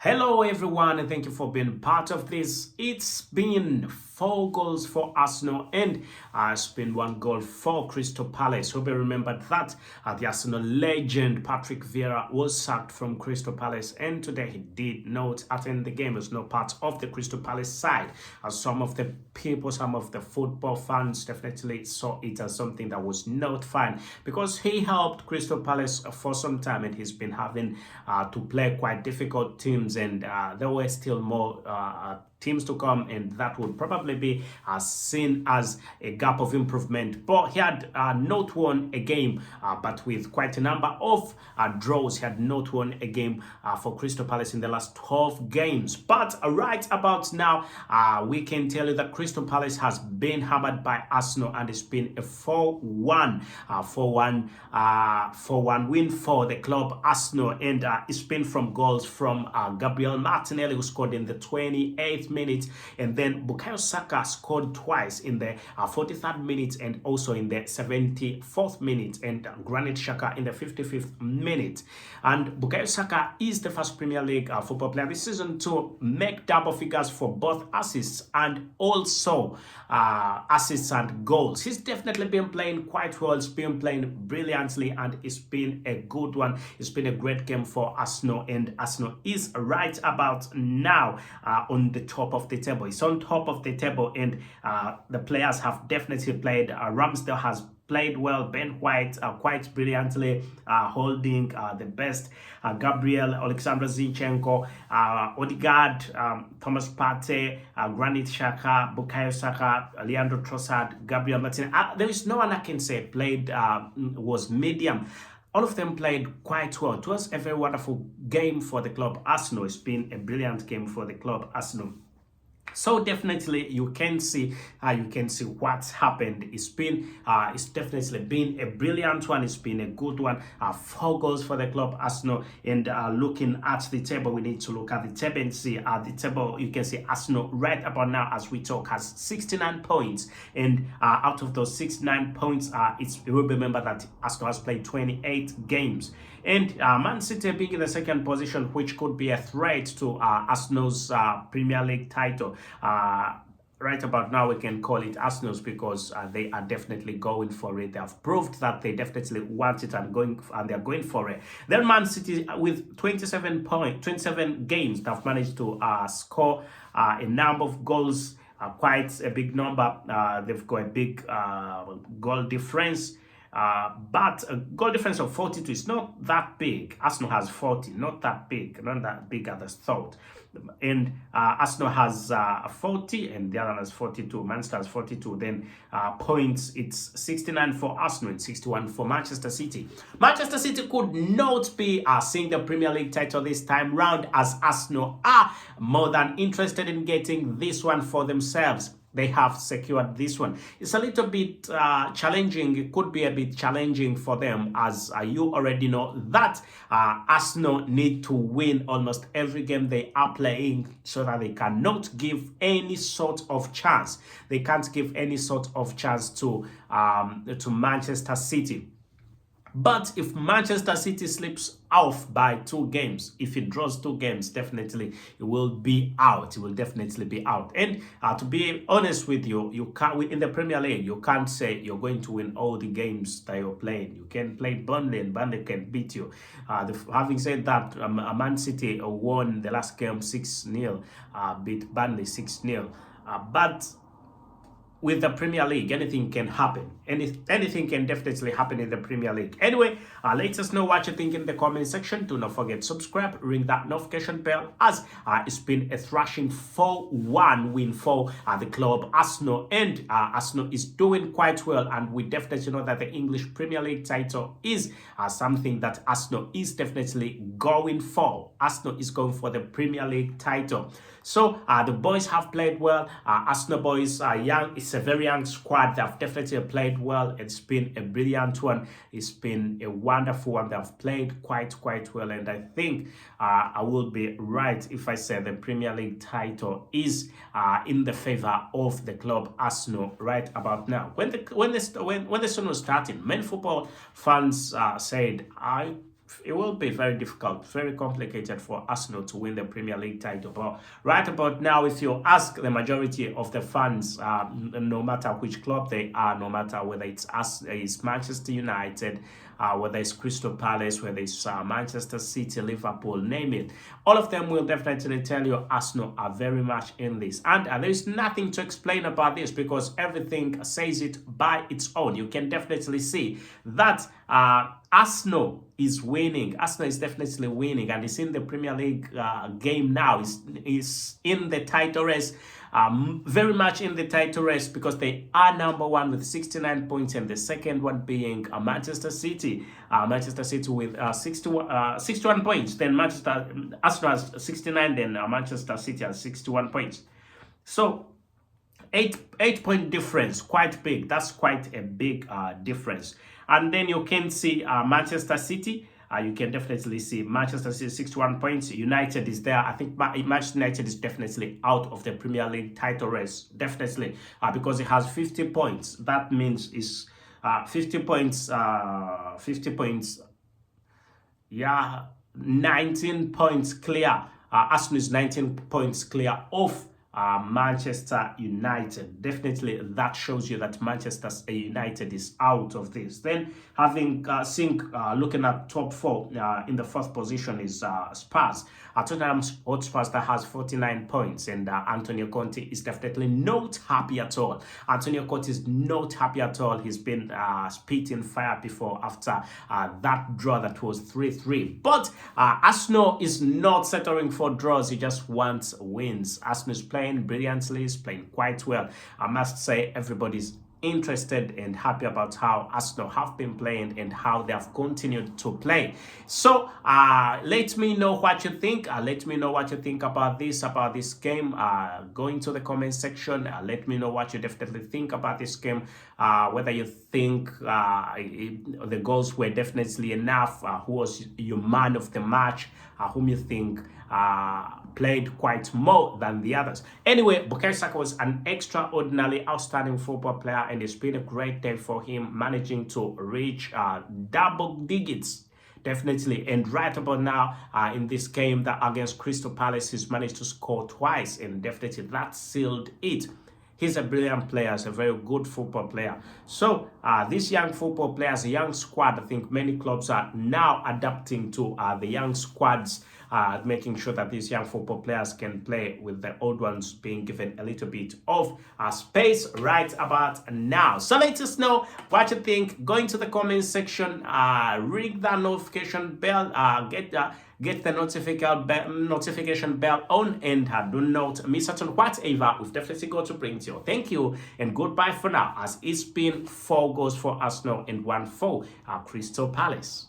Hello everyone, and thank you for being part of this. It's been 4 goals for Arsenal and it's been 1 goal for Crystal Palace. Hope you remembered that the Arsenal legend Patrick Vieira was sacked from Crystal Palace, and today he did not attend the game. He was not part of the Crystal Palace side. As some of the people, some of the football fans definitely saw it as something that was not fun, because he helped Crystal Palace for some time and he's been having to play quite difficult teams, and there were still more teams to come, and that would probably be seen as a gap of improvement. But he had not won a game, but with quite a number of draws. He had not won a game for Crystal Palace in the last 12 games. But right about now, we can tell you that Crystal Palace has been hammered by Arsenal, and it's been a 4-1 win for the club Arsenal, and it's been from goals from Gabriel Martinelli, who scored in the 28th minute, and then Bukayo Saka scored twice in the 43rd minute and also in the 74th minute, and Granit Xhaka in the 55th minute. And Bukayo Saka is the first Premier League football player this season to make double figures for both assists and also assists and goals. He's definitely been playing quite well. He's been playing brilliantly, and it's been a good one. It's been a great game for Arsenal, and Arsenal is right about now on the top of the table. It's on top of the table, and the players have definitely played. Ramsdale has played well. Ben White quite brilliantly, holding the best. Gabriel, Alexander Zinchenko, Odegaard, Thomas Partey, Granit Xhaka, Bukayo Saka, Leandro Trossard, Gabriel Martinez. There is no one I can say played was medium. All of them played quite well. It was a very wonderful game for the club Arsenal. It's been a brilliant game for the club Arsenal. So definitely you can see what's happened. It's definitely been a brilliant one. It's been a good one. 4 goals for the club Arsenal. And looking at the table, we need to look at the table and see the table. You can see Arsenal right about now as we talk has 69 points, and out of those 69 points, you will remember that Arsenal has played 28 games, and Man City being in the second position, which could be a threat to Arsenal's Premier League title. Right about now, we can call it Arsenal's, because they are definitely going for it. They have proved that they definitely want it and they're going for it. Then Man City with 27 games, they've managed to score a number of goals, quite a big number. They've got a big goal difference. But a goal difference of 42 is not that big. Arsenal has 40, not that big as thought. And Arsenal has 40 and the other one has 42. Manchester has 42. Then points, it's 69 for Arsenal and 61 for Manchester City. Manchester City could not be seeing the Premier League title this time round, as Arsenal are more than interested in getting this one for themselves. They have secured this one. It's a little bit challenging. It could be a bit challenging for them, as you already know that Arsenal need to win almost every game they are playing, so that they cannot give any sort of chance. They can't give any sort of chance to Manchester City. But if Manchester City slips off by 2 games, if it draws 2 games, definitely it will be out. It will definitely be out. And to be honest with you, you can't, in the Premier League, you can't say you're going to win all the games that you're playing. You can play Burnley and Burnley can beat you. Having said that, Man City won the last game 6-0, beat Burnley 6-0. But with the Premier League, anything can happen. Anything can definitely happen in the Premier League. Anyway, let us know what you think in the comment section. Do not forget to subscribe, ring that notification bell, as it's been a thrashing 4-1 win for the club Arsenal, and Arsenal is doing quite well, and we definitely know that the English Premier League title is something that Arsenal is definitely going for. Arsenal is going for the Premier League title. So the boys have played well. Arsenal boys are young. It's a very young squad. They've definitely played well. It's been a brilliant one. It's been a wonderful one. They've played quite well, and I think I will be right if I say the Premier League title is in the favor of the club Arsenal right about now. When the season was starting, many football fans said, I it will be very difficult, very complicated for Arsenal to win the Premier League title. But right about now, if you ask the majority of the fans, no matter which club they are, no matter whether it's Manchester United, whether it's Crystal Palace, whether it's Manchester City, Liverpool, name it, all of them will definitely tell you Arsenal are very much in this. And there is nothing to explain about this because everything says it by its own. You can definitely see that Arsenal is winning. Arsenal is definitely winning, and it's in the Premier League game now. Is in the title race. Very much in the title race because they are number one with 69 points, and the second one being Manchester City. Manchester City with 61 points. Then Arsenal has 69. Then Manchester City has 61 points. So 8 point difference, quite big. That's quite a big difference. And then you can see Manchester City. You can definitely see Manchester City 61 points. United is there. I think Manchester United is definitely out of the Premier League title race. Definitely. Because it has 50 points. That means it's 50 points. 50 points. Yeah, 19 points clear. Arsenal is 19 points clear of Manchester United. Definitely that shows you that Manchester United is out of this. Then having looking at top four, in the first position is Spurs. Tottenham Hotspur that has 49 points, and Antonio Conte is definitely not happy at all. Antonio Conte is not happy at all. He's been spitting fire before after that draw that was 3-3. But Arsenal is not settling for draws. He just wants wins. Arsenal is playing brilliantly, is playing quite well. I must say everybody's interested and happy about how Arsenal have been playing and how they have continued to play. So let me know what you think. Let me know what you think about this game. Go into the comment section. Let me know what you definitely think about this game. Whether you think the goals were definitely enough. Who was your man of the match? Whom you think played quite more than the others. Anyway, Bukayo Saka was an extraordinarily outstanding football player, and it's been a great day for him, managing to reach double digits. Definitely. And right about now, in this game that against Crystal Palace, he's managed to score twice, and definitely that sealed it. He's a brilliant player, he's a very good football player. So these young football players, a young squad, I think many clubs are now adapting to the young squads, making sure that these young football players can play with the old ones being given a little bit of space right about now. So let us know what you think. Go into the comment section, ring that notification bell, get the notification bell on, and do not miss out on whatever we've definitely got to bring to you. Thank you and goodbye for now, as it's been 4 goals for Arsenal and 1 for Crystal Palace.